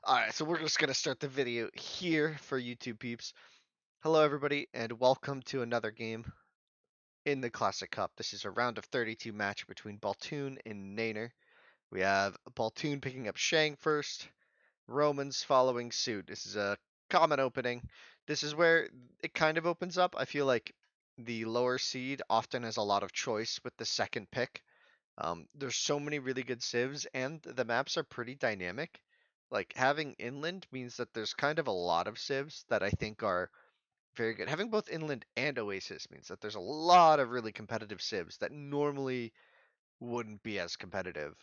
Alright, so we're just gonna start the video here for YouTube peeps. Hello everybody, and welcome to another game in the Classic Cup. This is a round of 32 match between Baltune and Naner. We have Baltune picking up Shang first, Romans following suit. This is a common opening. This is where it kind of opens up. I feel like the lower seed often has a lot of choice with the second pick. There's so many really good civs, and the maps are pretty dynamic. Like having inland means that there's kind of a lot of civs that I think are very good. Having both inland and oasis means that there's a lot of really competitive civs that normally wouldn't be as competitive.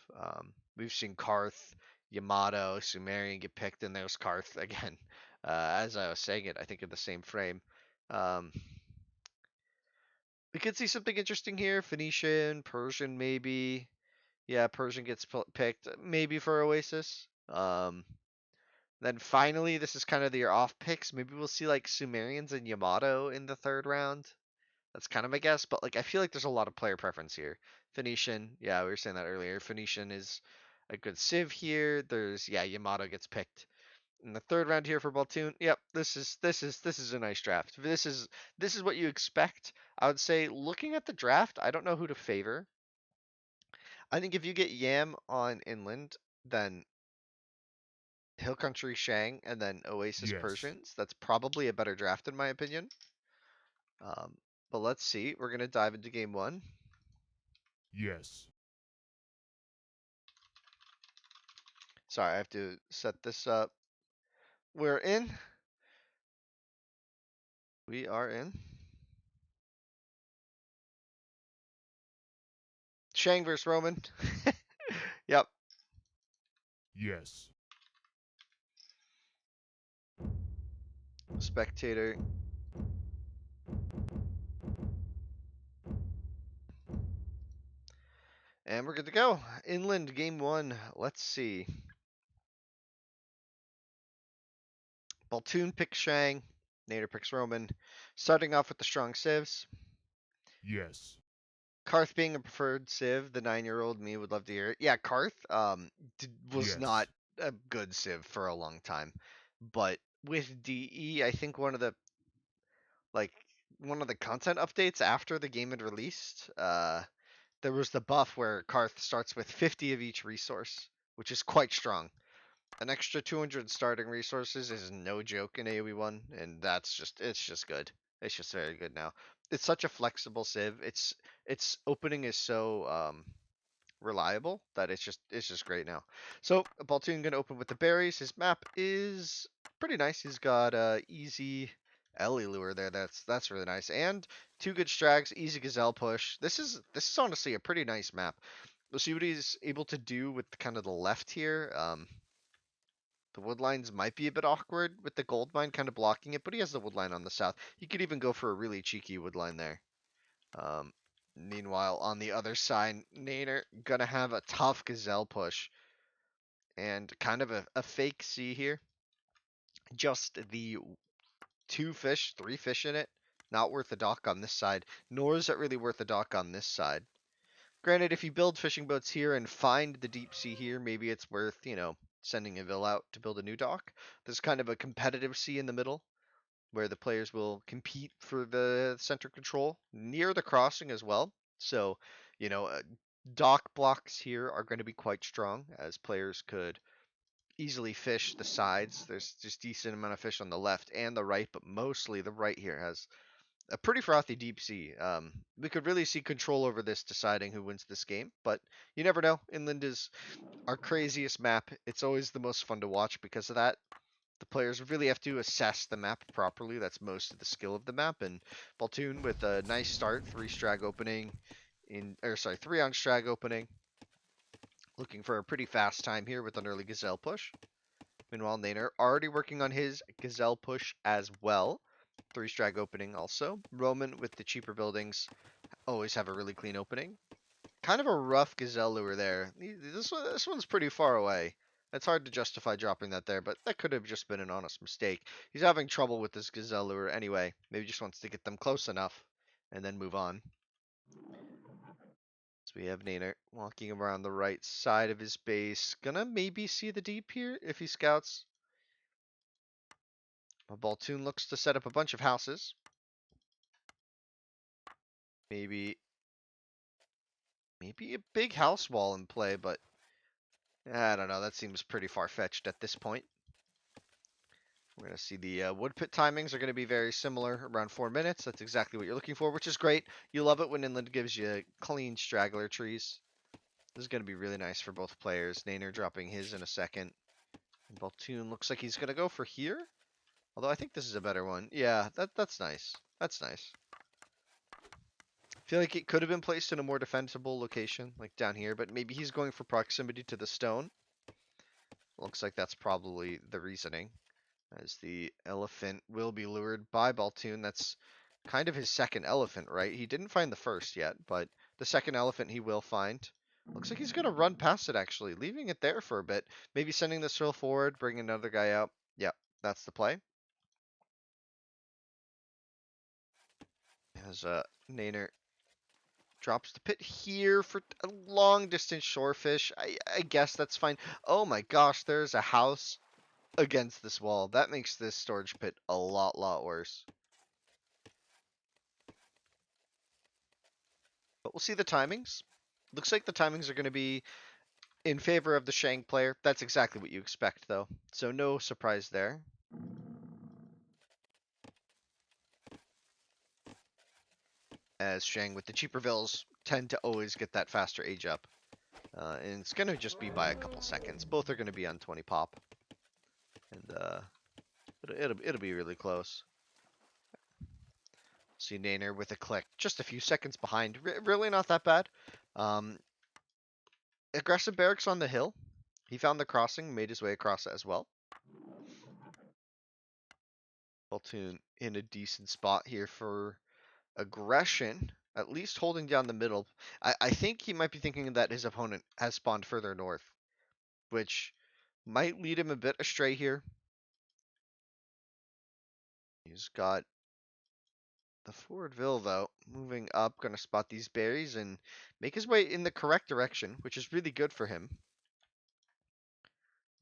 We've seen Karth, Yamato, Sumerian get picked, and there's Karth again. As I was saying it, I think in the same frame. Um, we could see something interesting here. Phoenician, Persian, maybe. Yeah, Persian gets picked maybe for Oasis. Then finally, this is kind of your off picks. Maybe we'll see like Sumerians and Yamato in the third round. That's kind of my guess, but like I feel like there's a lot of player preference here. Phoenician, yeah, we were saying that earlier. Phoenician is a good civ here. There's Yamato gets picked in the third round here for Baltune. Yep, this is a nice draft. This is what you expect. I would say looking at the draft, I don't know who to favor. I think if you get Yam on inland, then Hill Country Shang, and then Oasis Yes. Persians, that's probably a better draft in my opinion. Um, but let's see. We're gonna dive into game one. Yes. Sorry, I have to set this up. We're in. We are in. Shang versus Roman. Yep. Yes. Spectator. And we're good to go. Inland game one. Let's see. Baltoon picks Shang. Nader picks Roman. Starting off with the strong civs. Yes. Karth being a preferred civ, the 9-year-old me would love to hear it. Yeah, Karth was not Yes. a good civ for a long time, but with DE, I think like one of the content updates after the game had released, there was the buff where Karth starts with 50 of each resource, which is quite strong. An extra 200 starting resources is no joke in AoE1, and it's just good. It's just very good now. It's such a flexible civ. Its opening is so reliable that it's just great now. So Baltune gonna open with the berries. His map is pretty nice. He's got easy Ellie lure there. That's really nice. And two good strags, easy gazelle push. This is honestly a pretty nice map. We'll see what he's able to do with kind of the left here. The wood lines might be a bit awkward with the gold mine kind of blocking it, but he has the wood line on the south. He could even go for a really cheeky wood line there. Um, Meanwhile, on the other side, Naner gonna have a tough gazelle push and kind of a fake C here. Just the two fish, three fish in it. Not worth a dock on this side, nor is it really worth a dock on this side. Granted, if you build fishing boats here and find the deep sea here, maybe it's worth, sending a vill out to build a new dock. There's kind of a competitive sea in the middle where the players will compete for the center control near the crossing as well. So, you know, uh, dock blocks here are going to be quite strong as players could easily fish the sides. There's just decent amount of fish on the left and the right, but mostly the right here has a pretty frothy deep sea. We could really see control over this deciding who wins this game, but you never know. Inland is our craziest map. It's always the most fun to watch because of that. The players really have to assess the map properly. That's most of the skill of the map. And Baltune with a nice start, three on strag opening. Looking for a pretty fast time here with an early gazelle push. Meanwhile, Naner already working on his gazelle push as well. Three strag opening also. Roman with the cheaper buildings always have a really clean opening. Kind of a rough gazelle lure there. This one's pretty far away. It's hard to justify dropping that there, but that could have just been an honest mistake. He's having trouble with this gazelle lure anyway. Maybe just wants to get them close enough and then move on. So we have Naner walking around the right side of his base. Gonna maybe see the deep here if he scouts. Baltune looks to set up a bunch of houses. Maybe a big house wall in play, but I don't know. That seems pretty far-fetched at this point. We're going to see the wood pit timings are going to be very similar, around 4 minutes. That's exactly what you're looking for, which is great. You love it when inland gives you clean straggler trees. This is going to be really nice for both players. Naner dropping his in a second. And Baltune looks like he's going to go for here. Although I think this is a better one. Yeah, that's nice. That's nice. I feel like it could have been placed in a more defensible location, like down here, but maybe he's going for proximity to the stone. Looks like that's probably the reasoning, as the elephant will be lured by Baltune. That's kind of his second elephant, right? He didn't find the first yet, but the second elephant he will find. Looks like he's going to run past it, actually, leaving it there for a bit. Maybe sending this drill forward, bringing another guy out. Yep, that's the play. As Naner drops the pit here for a long distance shorefish. I guess that's fine. Oh my gosh, there's a house against this wall. That makes this storage pit a lot worse. But we'll see the timings. Looks like the timings are going to be in favor of the Shang player. That's exactly what you expect, though. So no surprise there. As Shang with the cheaper vills tend to always get that faster age up. And it's going to just be by a couple seconds. Both are going to be on 20 pop. And it'll be really close. See Naner with a click, just a few seconds behind. Really not that bad. Um, aggressive barracks on the hill. He found the crossing, made his way across it as well. Baltune in a decent spot here for aggression, at least holding down the middle. I think he might be thinking that his opponent has spawned further north, which might lead him a bit astray here. He's got the Forwardville, though, moving up, going to spot these berries and make his way in the correct direction, which is really good for him.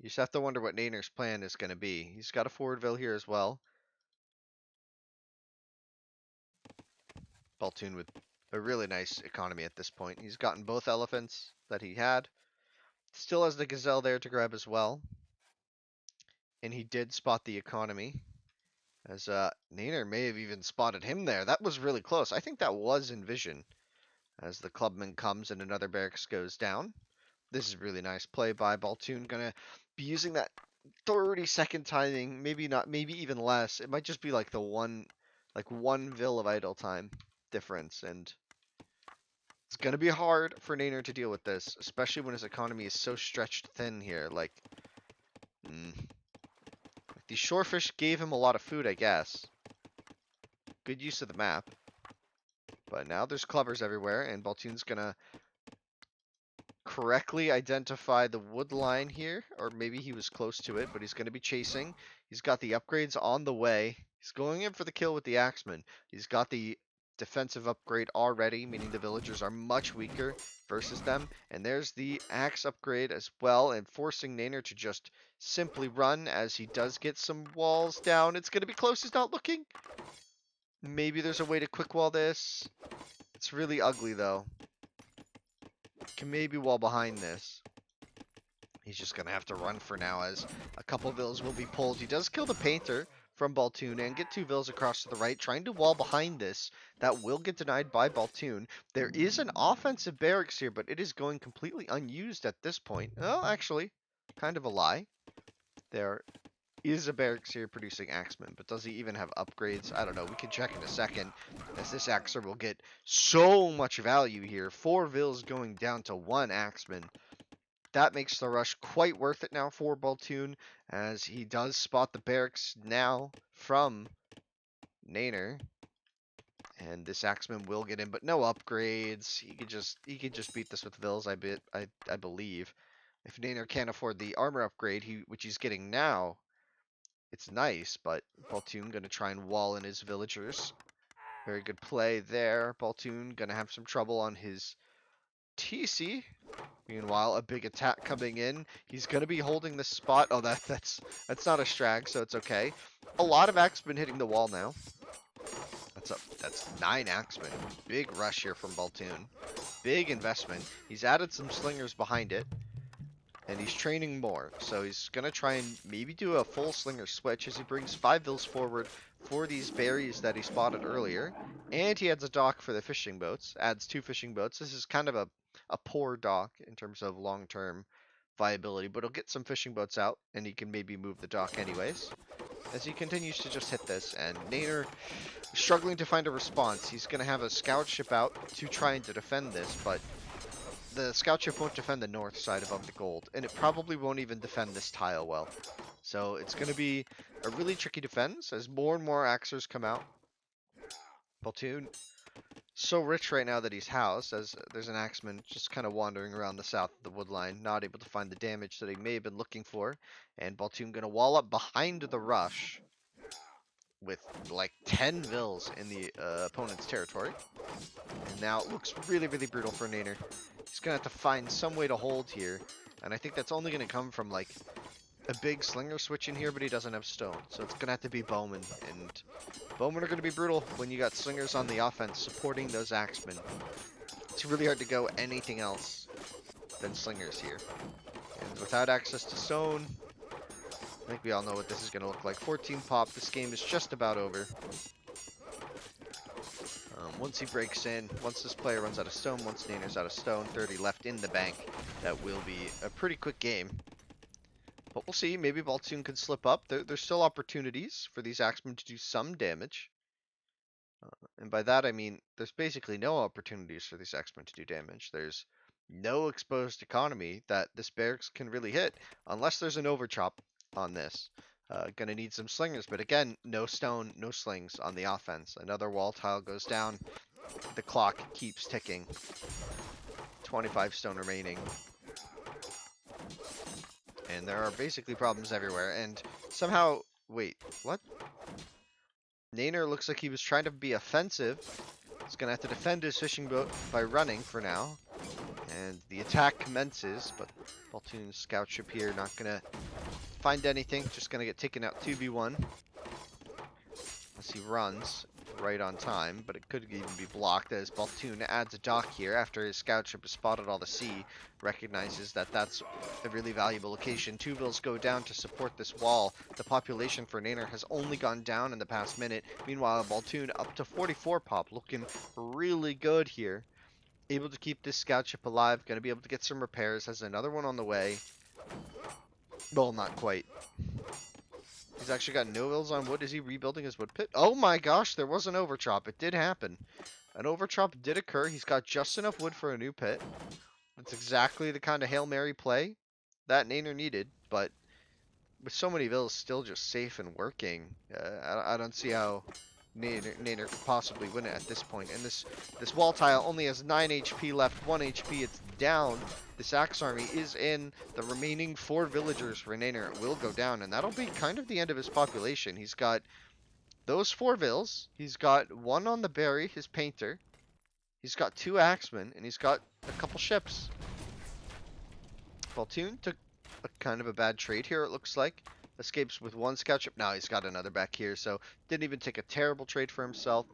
You just have to wonder what Naner's plan is going to be. He's got a Forwardville here as well. Baltune with a really nice economy at this point. He's gotten both elephants that he had. Still has the Gazelle there to grab as well. And he did spot the economy. As Naner may have even spotted him there. That was really close. I think that was in vision. As the clubman comes and another barracks goes down. This is really nice play by Baltune. Gonna be using that 30-second timing. Maybe not, maybe even less. It might just be like one vill of idle time difference. And it's gonna be hard for Naner to deal with this, especially when his economy is so stretched thin here. Like, the shorefish gave him a lot of food, I guess. Good use of the map. But now there's clubbers everywhere, and Baltune's gonna correctly identify the wood line here, or maybe he was close to it, but he's gonna be chasing. He's got the upgrades on the way. He's going in for the kill with the axeman. He's got the defensive upgrade already, meaning the villagers are much weaker versus them. And there's the axe upgrade as well, and forcing Naner to just simply run as he does get some walls down. It's gonna be close, he's not looking. Maybe there's a way to quick wall this. It's really ugly though. Can maybe wall behind this. He's just gonna have to run for now as a couple vills will be pulled. He does kill the painter from Baltune and get 2 vills across to the right, trying to wall behind this. That will get denied by Baltune. There is an offensive barracks here, but it is going completely unused at this point. Well, actually, kind of a lie. There is a barracks here producing axemen, but does he even have upgrades? I don't know. We can check in a second, as this axer will get so much value here. 4 vills going down to 1 axeman. That makes the rush quite worth it now for Baltune, as he does spot the barracks now from Naner. And this axeman will get in, but no upgrades. He could just beat this with vills, I believe. If Naner can't afford the armor upgrade, which he's getting now, it's nice, but Baltune gonna try and wall in his villagers. Very good play there. Baltune gonna have some trouble on his TC. Meanwhile, a big attack coming in. He's gonna be holding this spot. Oh, that's not a strag, so it's okay. A lot of axemen hitting the wall now. That's 9 axemen. Big rush here from Baltune. Big investment. He's added some slingers behind it. And he's training more. So he's going to try and maybe do a full slinger switch as he brings 5 vills forward for these berries that he spotted earlier. And he adds a dock for the fishing boats. Adds 2 fishing boats. This is kind of a poor dock in terms of long-term viability. But he'll get some fishing boats out. And he can maybe move the dock anyways. As he continues to just hit this. And Naner struggling to find a response. He's going to have a scout ship out to try and to defend this. But the scout ship won't defend the north side above the gold, and it probably won't even defend this tile well. So it's going to be a really tricky defense as more and more axers come out. Baltune, so rich right now that he's housed, as there's an axeman just kind of wandering around the south of the wood line, not able to find the damage that he may have been looking for. And Baltune going to wall up behind the rush with like 10 vills in the opponent's territory. And now it looks really, really brutal for Naner. He's going to have to find some way to hold here. And I think that's only going to come from like a big slinger switch in here, but he doesn't have stone. So it's going to have to be bowmen. And bowmen are going to be brutal when you got slingers on the offense supporting those axemen. It's really hard to go anything else than slingers here. And without access to stone, I think we all know what this is going to look like. 14 pop. This game is just about over. Once he breaks in, once this player runs out of stone, once Naner's out of stone, 30 left in the bank, that will be a pretty quick game. But we'll see. Maybe Baltune could slip up. There's still opportunities for these axemen to do some damage. And by that, I mean there's basically no opportunities for these axemen to do damage. There's no exposed economy that this barracks can really hit unless there's an overchop on this. Gonna need some slingers, but again, no stone, no slings on the offense. Another wall tile goes down. The clock keeps ticking. 25 stone remaining. And there are basically problems everywhere. And somehow, wait, what? Naner looks like he was trying to be offensive. He's gonna have to defend his fishing boat by running for now. And the attack commences, but Baltune's scout ship here not gonna find anything, just gonna get taken out 2v1 as he runs right on time, but it could even be blocked as Baltune adds a dock here after his scout ship has spotted all the sea, recognizes that that's a really valuable location. 2 vills go down to support this wall. The population for Naner has only gone down in the past minute. Meanwhile, Baltune up to 44 pop, looking really good here. Able to keep this scout ship alive, gonna be able to get some repairs, has another one on the way. Well, not quite. He's actually got no vills on wood. Is he rebuilding his wood pit? Oh my gosh, there was an overchop. It did happen. An overchop did occur. He's got just enough wood for a new pit. That's exactly the kind of Hail Mary play that Naner needed, but with so many vills still just safe and working, I don't see how Naner could possibly win it at this point. And this wall tile only has 9 HP left, 1 HP, it's down. This axe army is in. The remaining 4 villagers for Naner will go down, and that'll be kind of the end of his population. He's got those 4 vills, he's got 1 on the berry, his painter, he's got 2 axemen, and he's got a couple ships. Baltune took a kind of a bad trade here, it looks like. Escapes with 1 scout ship. Now he's got another back here, so didn't even take a terrible trade for himself.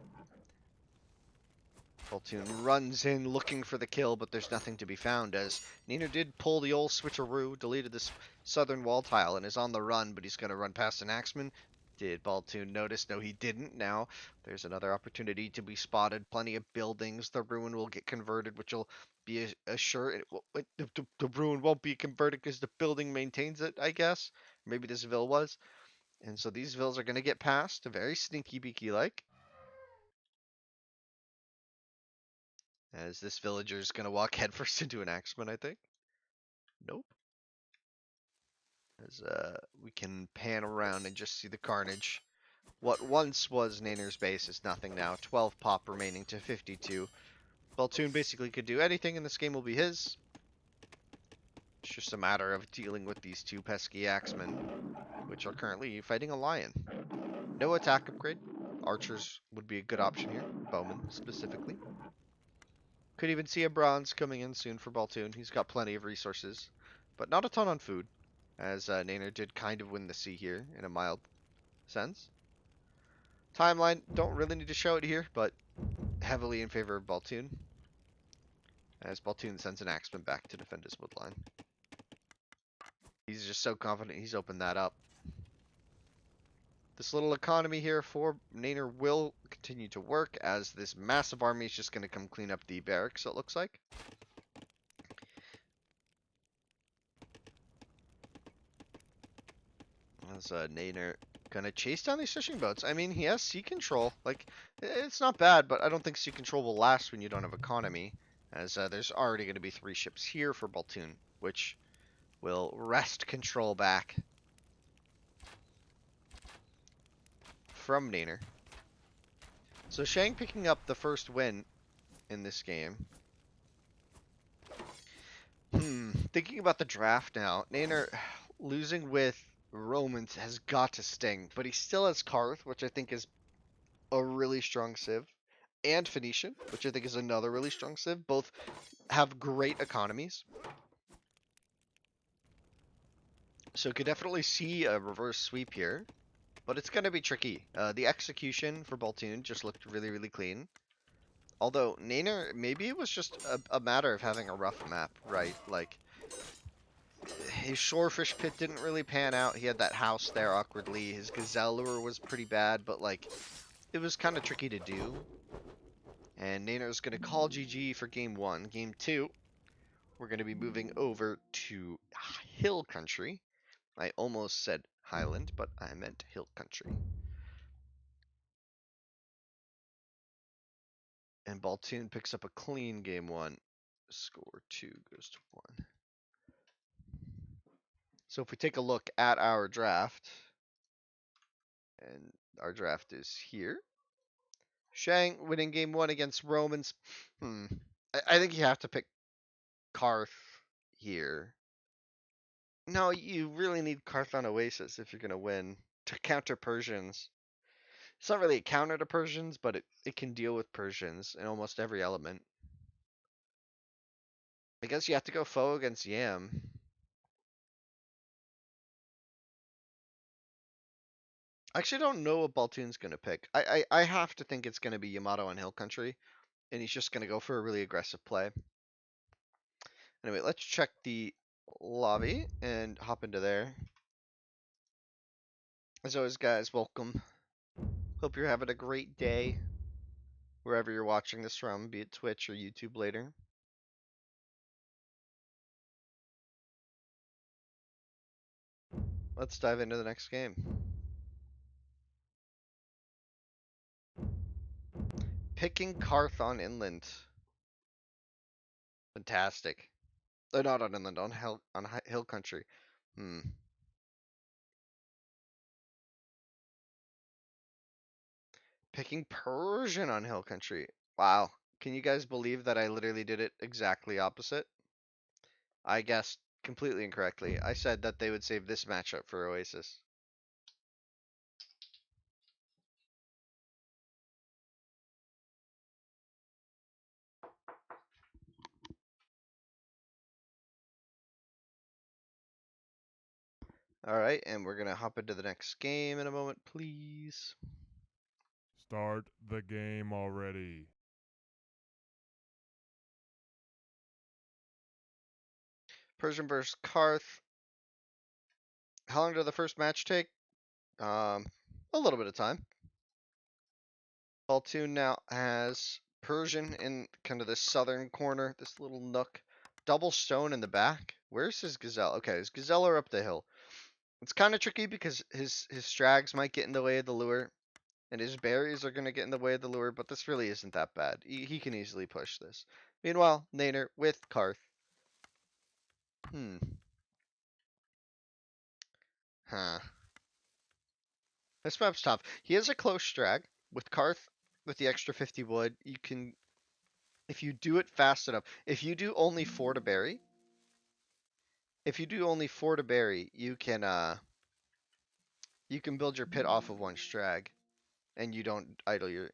Baltune runs in looking for the kill, but there's nothing to be found as Naner did pull the old switcheroo, deleted this southern wall tile, and is on the run, but he's going to run past an axeman. Did Baltune notice? No, he didn't. Now there's another opportunity to be spotted. Plenty of buildings. The ruin will get converted, which will be a sure. The ruin won't be converted because the building maintains it, I guess. Maybe this vill was. And so these vills are going to get past, very sneaky beaky like. As this villager is going to walk headfirst into an axeman, I think. Nope. As we can pan around and just see the carnage. What once was Naner's base is nothing now. 12 pop remaining to 52. Baltune basically could do anything and this game will be his. It's just a matter of dealing with these 2 pesky axemen, which are currently fighting a lion. No attack upgrade. Archers would be a good option here. Bowmen specifically. Could even see a bronze coming in soon for Baltune. He's got plenty of resources, but not a ton on food, as Naner did kind of win the sea here in a mild sense. Timeline, don't really need to show it here, but heavily in favor of Baltune, as Baltune sends an axeman back to defend his woodline. He's just so confident he's opened that up. This little economy here for Naner will continue to work, as this massive army is just going to come clean up the barracks, it looks like. As Naner gonna chase down these fishing boats. I mean, he has sea control. Like, it's not bad, but I don't think sea control will last when you don't have economy. As there's already going to be 3 ships here for Baltune, which will wrest control back from Naner. So Shang picking up the first win in this game. Thinking about the draft now, Naner losing with Romans has got to sting, but he still has Karth, which I think is a really strong civ, and Phoenician, which I think is another really strong civ. Both have great economies. So could definitely see a reverse sweep here, but it's going to be tricky. The execution for Baltune just looked really, really clean. Although, Naner, maybe it was just a matter of having a rough map, right? Like, his shorefish pit didn't really pan out. He had that house there awkwardly. His gazelle lure was pretty bad, but, like, it was kind of tricky to do. And Naner's going to call GG for game 1. Game 2, we're going to be moving over to Hill Country. I almost said Highland, but I meant Hill Country. And Baltune picks up a clean game 1. Score 2 goes to 1. So if we take a look at our draft, and our draft is here. Shang winning game 1 against Romans. I think you have to pick Karth here. No, you really need Karth on Oasis if you're going to win to counter Persians. It's not really a counter to Persians, but it can deal with Persians in almost every element. I guess you have to go foe against Yam. I actually don't know what Baltune's going to pick. I have to think it's going to be Yamato on Hill Country, and he's just going to go for a really aggressive play. Anyway, let's check the lobby and hop into there. As always, guys, welcome. Hope you're having a great day wherever you're watching this from, be it Twitch or YouTube later. Let's dive into the next game. Picking Karth on Inland. Fantastic. Not on Inland, on Hill Country. Picking Persian on Hill Country. Wow. Can you guys believe that I literally did it exactly opposite? I guessed completely incorrectly. I said that they would save this matchup for Oasis. Alright, and we're going to hop into the next game in a moment, please. Start the game already. Persian versus Karth. How long did the first match take? A little bit of time. Baltune now has Persian in kind of the southern corner, this little nook. Double stone in the back. Where's his gazelle? Okay, his gazelle are up the hill. It's kind of tricky because his strags might get in the way of the lure, and his berries are going to get in the way of the lure, but this really isn't that bad. He can easily push this. Meanwhile, Naner with Karth. Huh. This map's tough. He has a close strag. With Karth, with the extra 50 wood, you can, if you do it fast enough, if you do only 4 to bury, you can build your pit off of 1 strag, and you don't idle your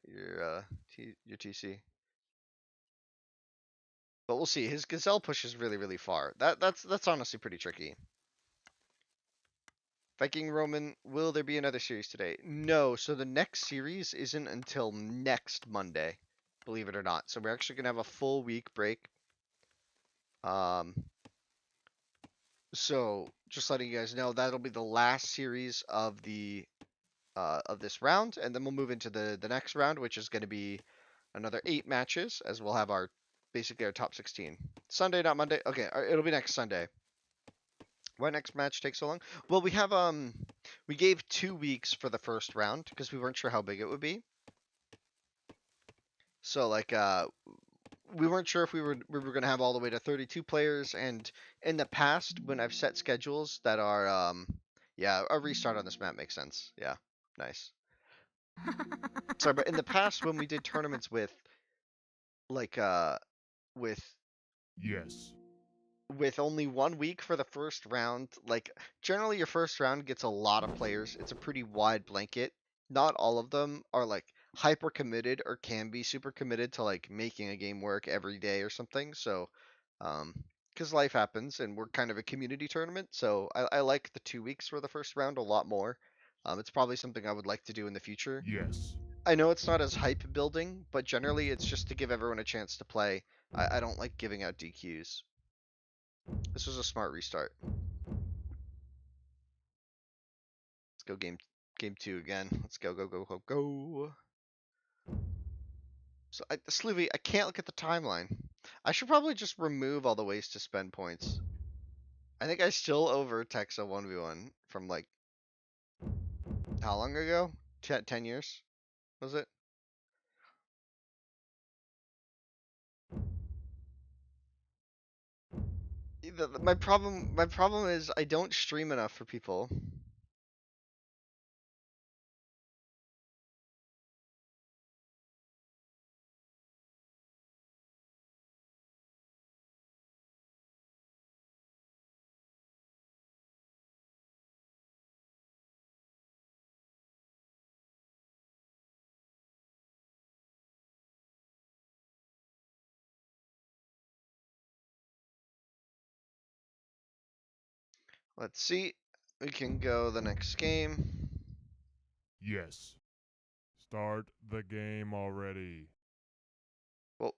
TC. But we'll see. His gazelle pushes really, really far. That's honestly pretty tricky. Viking Roman, will there be another series today? No. So the next series isn't until next Monday, believe it or not. So we're actually gonna have a full week break. Um, so just letting you guys know that'll be the last series of this round, and then we'll move into the next round, which is going to be another 8 matches, as we'll have our basically our top 16. Sunday, not Monday. Okay, it'll be next Sunday. Why next match takes so long? Well, we gave 2 weeks for the first round because we weren't sure how big it would be. So like we weren't sure if we were gonna have all the way to 32 players, and in the past when I've set schedules that are yeah, a restart on this map makes sense. Yeah, nice. Sorry, but in the past when we did tournaments like with Yes. with only 1 week for the first round, like generally your first round gets a lot of players. It's a pretty wide blanket. Not all of them are like hyper committed or can be super committed to like making a game work every day or something. So, because life happens and we're kind of a community tournament, so I like the 2 weeks for the first round a lot more. It's probably something I would like to do in the future. Yes. I know it's not as hype building, but generally it's just to give everyone a chance to play. I don't like giving out DQs. This was a smart restart. Let's go game two again. Let's go go go go go. So Slivy, I can't look at the timeline. I should probably just remove all the ways to spend points. I think I still owe Vertex a 1v1 from like how long ago? 10 years? Was it? My problem is I don't stream enough for people. Let's see. We can go the next game. Yes. Start the game already. Well,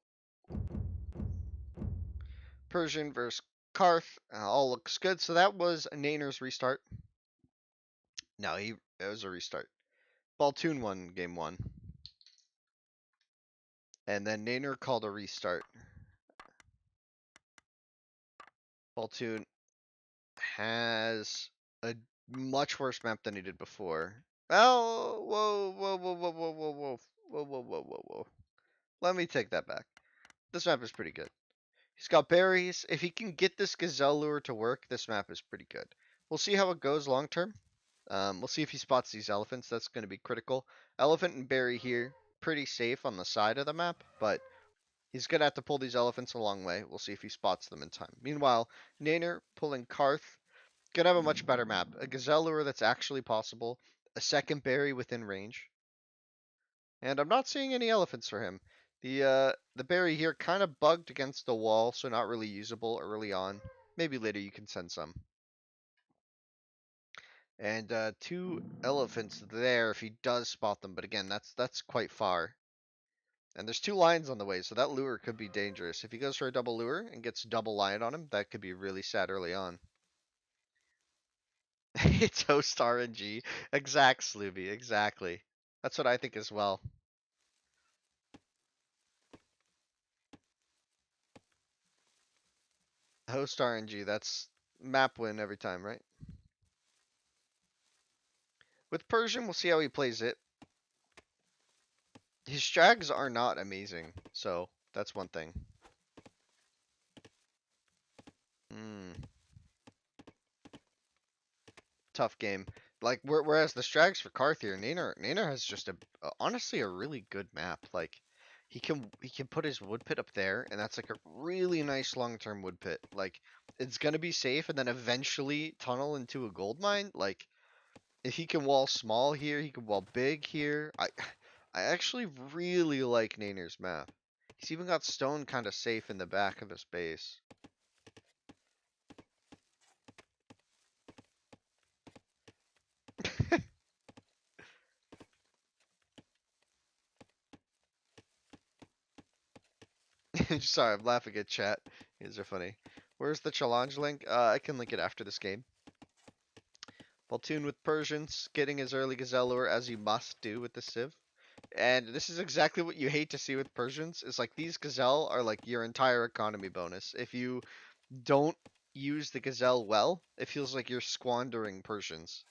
Persian versus Karth. All looks good. So that was Naner's restart. No, it was a restart. Baltune won game one. And then Naner called a restart. Baltune has a much worse map than he did before. Oh, whoa, whoa, whoa, whoa, whoa, whoa, whoa, whoa, whoa, whoa, whoa, whoa. Let me take that back. This map is pretty good. He's got berries. If he can get this gazelle lure to work, this map is pretty good. We'll see how it goes long term. We'll see if he spots these elephants. That's going to be critical. Elephant and berry here, pretty safe on the side of the map, but he's going to have to pull these elephants a long way. We'll see if he spots them in time. Meanwhile, Naner pulling Karth. Gonna have a much better map. A gazelle lure that's actually possible. A second berry within range. And I'm not seeing any elephants for him. The berry here kind of bugged against the wall, so not really usable early on. Maybe later you can send some. And 2 elephants there if he does spot them, but again, that's quite far. And there's 2 lions on the way, so that lure could be dangerous. If he goes for a double lure and gets double lion on him, that could be really sad early on. It's host RNG. Exact, Slooby, exactly. That's what I think as well. Host RNG, that's map win every time, right? With Persian, we'll see how he plays it. His strags are not amazing, so that's one thing. Hmm, tough game. Like whereas the strags for Karth here, Naner has just honestly a really good map. Like he can put his wood pit up there, and that's like a really nice long term wood pit. Like it's gonna be safe, and then eventually tunnel into a gold mine. Like if he can wall small here, he can wall big here. I I actually really like Naner's map. He's even got stone kind of safe in the back of his base. Sorry, I'm laughing at chat. These are funny. Where's the challenge link? I can link it after this game. Baltune with Persians, getting his early Gazelle lure as you must do with the Civ. And this is exactly what you hate to see with Persians, is like these Gazelle are like your entire economy bonus. If you don't use the Gazelle well, it feels like you're squandering Persians.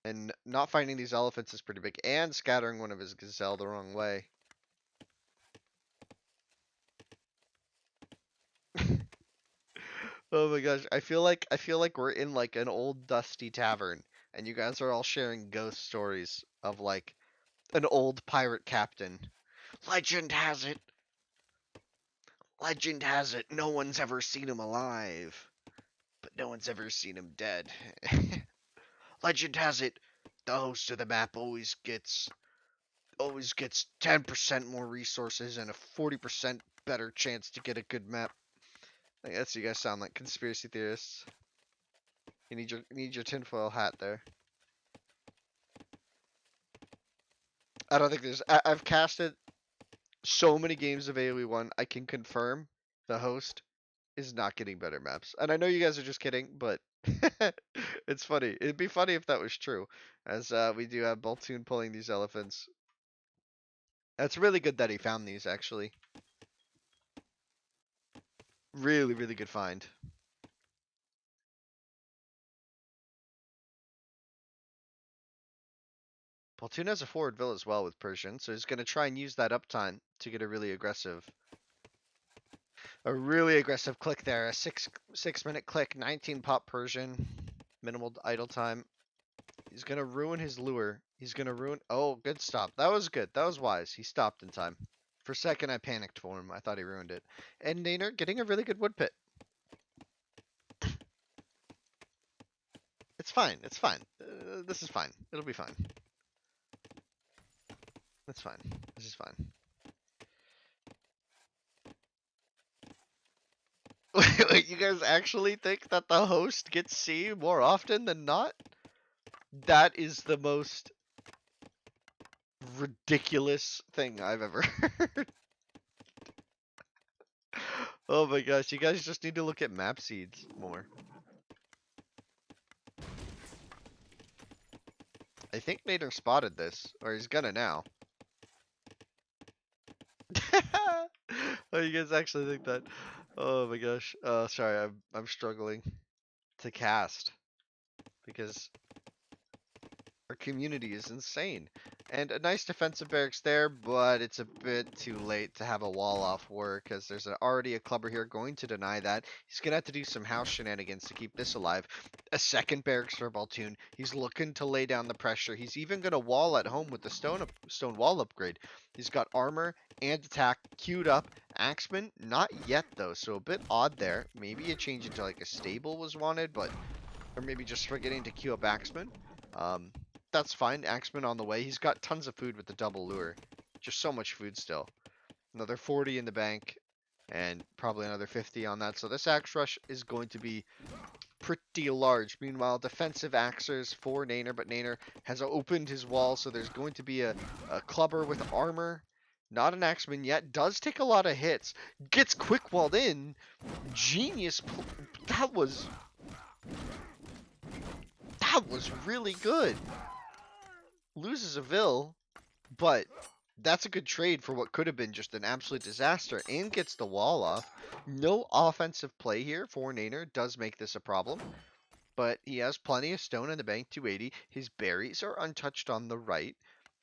And not finding these elephants is pretty big, and scattering one of his Gazelle the wrong way. Oh my gosh, I feel like we're in like an old dusty tavern, and you guys are all sharing ghost stories of like an old pirate captain. Legend has it. Legend has it. No one's ever seen him alive, but no one's ever seen him dead. Legend has it. The host of the map always gets 10% more resources and a 40% better chance to get a good map. I guess you guys sound like conspiracy theorists. You need your tinfoil hat there. I don't think I've casted so many games of AoE 1. I can confirm the host is not getting better maps. And I know you guys are just kidding, but it's funny. It'd be funny if that was true, as we do have Baltune pulling these elephants. That's really good that he found these, actually. Really, really good find. Baltune has a forward vill as well with Persian, so he's going to try and use that uptime to get a really aggressive click there. A six minute click, 19 pop Persian, minimal idle time. He's gonna ruin his lure. He's gonna ruin. Oh, good stop. That was good. That was wise. He stopped in time. For a second, I panicked for him. I thought he ruined it. And Naner getting a really good wood pit. It's fine. It's fine. This is fine. It'll be fine. That's fine. This is fine. Wait, you guys actually think that the host gets C more often than not? That is the most ridiculous thing I've ever heard. Oh my gosh, you guys just need to look at map seeds more. I think Nader spotted this, or he's gonna now. Oh, you guys actually think that? Oh my gosh. Sorry, I'm struggling to cast because our community is insane. And a nice defensive barracks there, but it's a bit too late to have a wall off work because there's already a clubber here going to deny that. He's going to have to do some house shenanigans to keep this alive. A second barracks for Baltune. He's looking to lay down the pressure. He's even going to wall at home with the stone wall upgrade. He's got armor and attack queued up. Axeman, not yet though, so a bit odd there. Maybe a change into like a stable was wanted, but or maybe just forgetting to queue up Axeman. Um, that's fine. Axeman on the way. He's got tons of food with the double lure. Just so much food still. Another 40 in the bank, and probably another 50 on that. So this axe rush is going to be pretty large. Meanwhile, defensive axers for Naner, but Naner has opened his wall, so there's going to be a clubber with armor. Not an axeman yet. Does take a lot of hits. Gets quick walled in. Genius. That was really good. Loses a Vill, but that's a good trade for what could have been just an absolute disaster, and gets the wall off. No offensive play here for Naner does make this a problem, but he has plenty of stone in the bank, 280. His berries are untouched on the right.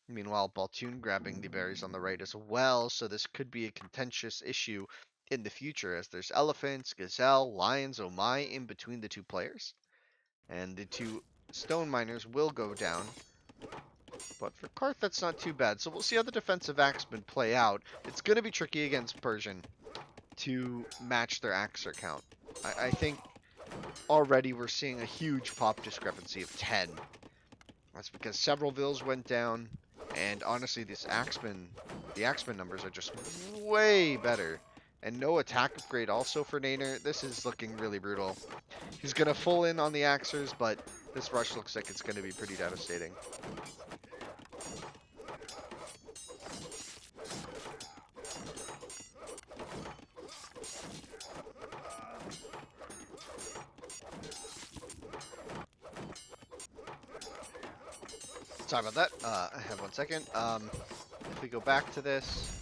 Meanwhile, Baltune grabbing the berries on the right as well, so this could be a contentious issue in the future as there's elephants, gazelle, lions, oh my, in between the two players. And the two stone miners will go down. But for Karth, that's not too bad. So we'll see how the defensive axemen play out. It's going to be tricky against Persian to match their axer count. I think already we're seeing a huge pop discrepancy of 10. That's because several vills went down, And honestly, the Axeman numbers are just way better. And no attack upgrade also for Naner. This is looking really brutal. He's going to full in on the Axers, but this rush looks like it's going to be pretty devastating. Sorry about that. I have 1 second. If we go back to this,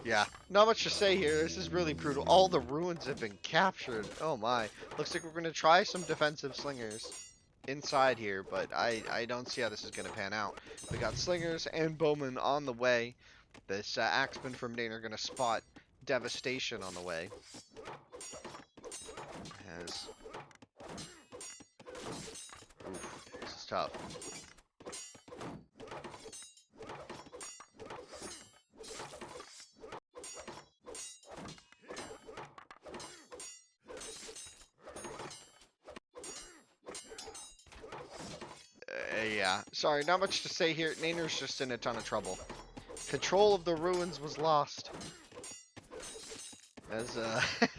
yeah, not much to say here. This is really brutal. All the ruins have been captured. Oh my. Looks like we're gonna try some defensive slingers inside here, but I don't see how this is gonna pan out. We got slingers and bowmen on the way. This axeman from Dane are gonna spot devastation on the way. As oof, this is tough. Yeah, sorry, not much to say here. Naner's just in a ton of trouble. Control of the ruins was lost. As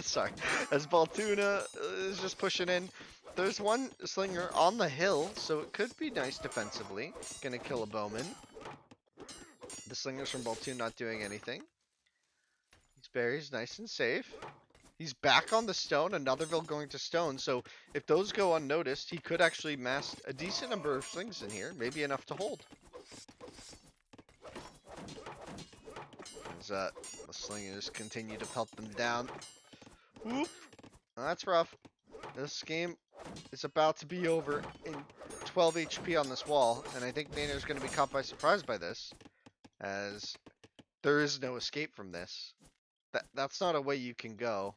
sorry, as Baltune is just pushing in. There's one slinger on the hill, so it could be nice defensively. Gonna kill a bowman. The slingers from Baltune not doing anything. These berries nice and safe. He's back on the stone, another Ville going to stone, so if those go unnoticed, he could actually mass a decent number of slings in here, maybe enough to hold. As the slingers continue to pelt them down. Whoop! That's rough. This game is about to be over in 12 HP on this wall, and I think Naner's going to be caught by surprise by this, as there is no escape from this. That's not a way you can go.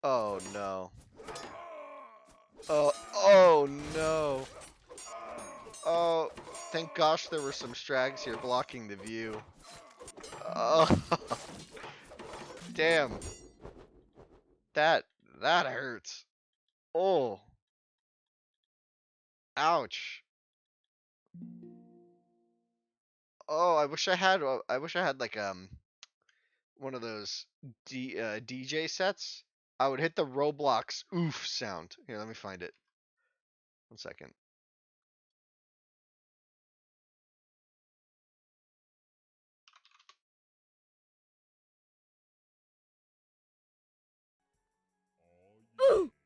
Oh no. Oh no. Oh, thank gosh there were some strags here blocking the view. Oh, damn. That that hurts. Oh, ouch. Oh, I wish I had like one of those DJ sets. I would hit the Roblox oof sound. Here, let me find it. 1 second.